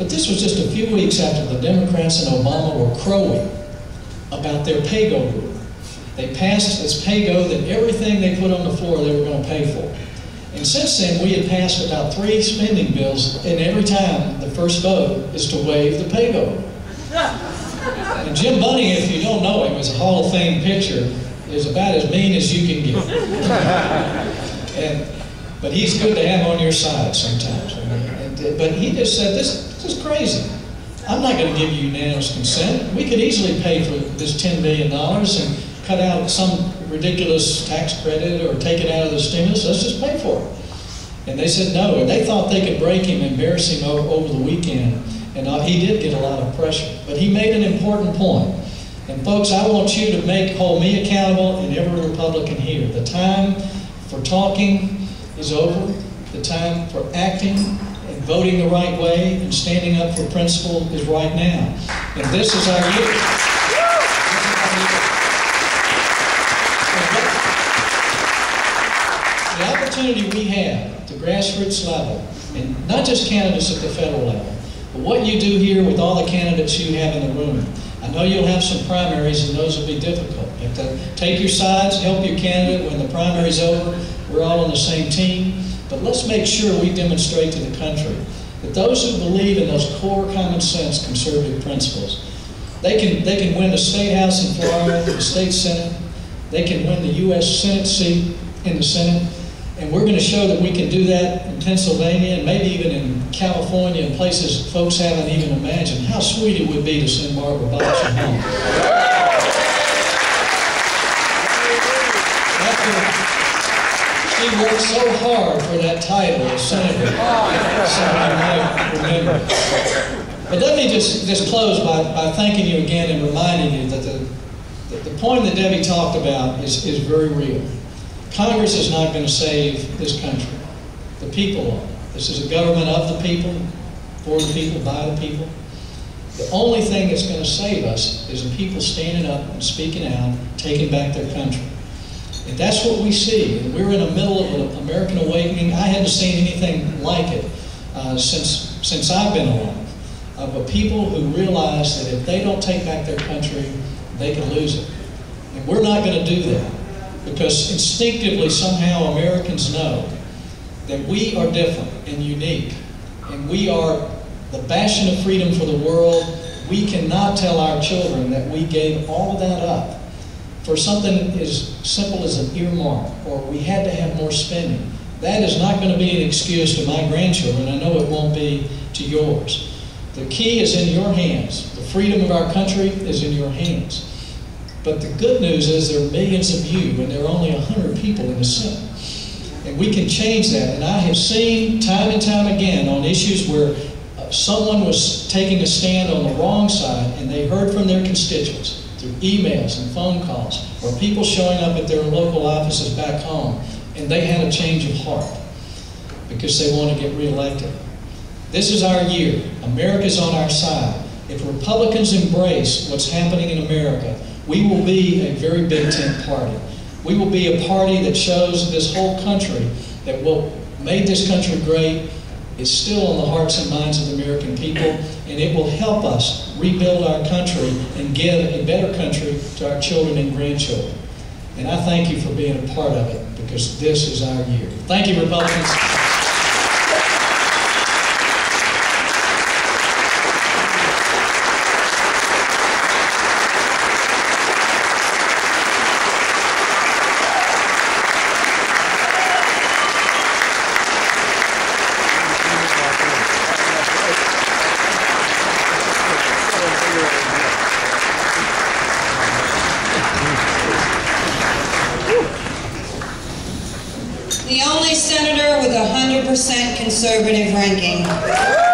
But this was just a few weeks after the Democrats and Obama were crowing about their pay-go rule. They passed this pay-go that everything they put on the floor they were going to pay for. And since then, we had passed about 3 spending bills, and every time the first vote is to waive the pay-go rule. And Jim Bunning, if you don't know him, is a Hall of Fame pitcher, is about as mean as you can get. But he's good to have on your side sometimes. But he just said, this is crazy. I'm not going to give you unanimous consent. We could easily pay for this $10 billion and cut out some ridiculous tax credit or take it out of the stimulus. Let's just pay for it. And they said no. And they thought they could break him, embarrass him over the weekend. And he did get a lot of pressure. But he made an important point. And folks, I want you to hold me accountable and every Republican here. The time for talking is over. The time for acting and voting the right way and standing up for principle is right now. And this is our year. The opportunity we have at the grassroots level, and not just candidates at the federal level, but what you do here with all the candidates you have in the room. I know you'll have some primaries and those will be difficult. You have to take your sides, help your candidate when the primary's over. We're all on the same team. But let's make sure we demonstrate to the country that those who believe in those core common sense conservative principles, they can win the state house in Florida, the state senate, they can win the U.S. Senate seat in the Senate, and we're going to show that we can do that in Pennsylvania and maybe even in California and places folks haven't even imagined. How sweet it would be to send Barbara Boxer home. She worked so hard for that title as senator. Somebody might remember. But let me just close by thanking you again and reminding you that the point that Debbie talked about is very real. Congress is not going to save this country. The people are. This is a government of the people, for the people, by the people. The only thing that's going to save us is the people standing up and speaking out, taking back their country. And that's what we see. And we're in the middle of an American awakening. I hadn't seen anything like it since I've been along, of a people who realize that if they don't take back their country, they can lose it. And we're not going to do that. Because instinctively, somehow, Americans know that we are different and unique. And we are the bastion of freedom for the world. We cannot tell our children that we gave all of that up for something as simple as an earmark, or we had to have more spending. That is not going to be an excuse to my grandchildren. I know it won't be to yours. The key is in your hands. The freedom of our country is in your hands. But the good news is there are millions of you, and there are only 100 people in the Senate. And we can change that. And I have seen time and time again on issues where someone was taking a stand on the wrong side, and they heard from their constituents through emails and phone calls, or people showing up at their local offices back home, and they had a change of heart because they want to get reelected. This is our year. America's on our side. If Republicans embrace what's happening in America, we will be a very big tent party. We will be a party that shows this whole country that what made this country great is still in the hearts and minds of the American people, and it will help us rebuild our country and give a better country to our children and grandchildren. And I thank you for being a part of it, because this is our year. Thank you, Republicans. The only senator with a 100% conservative ranking.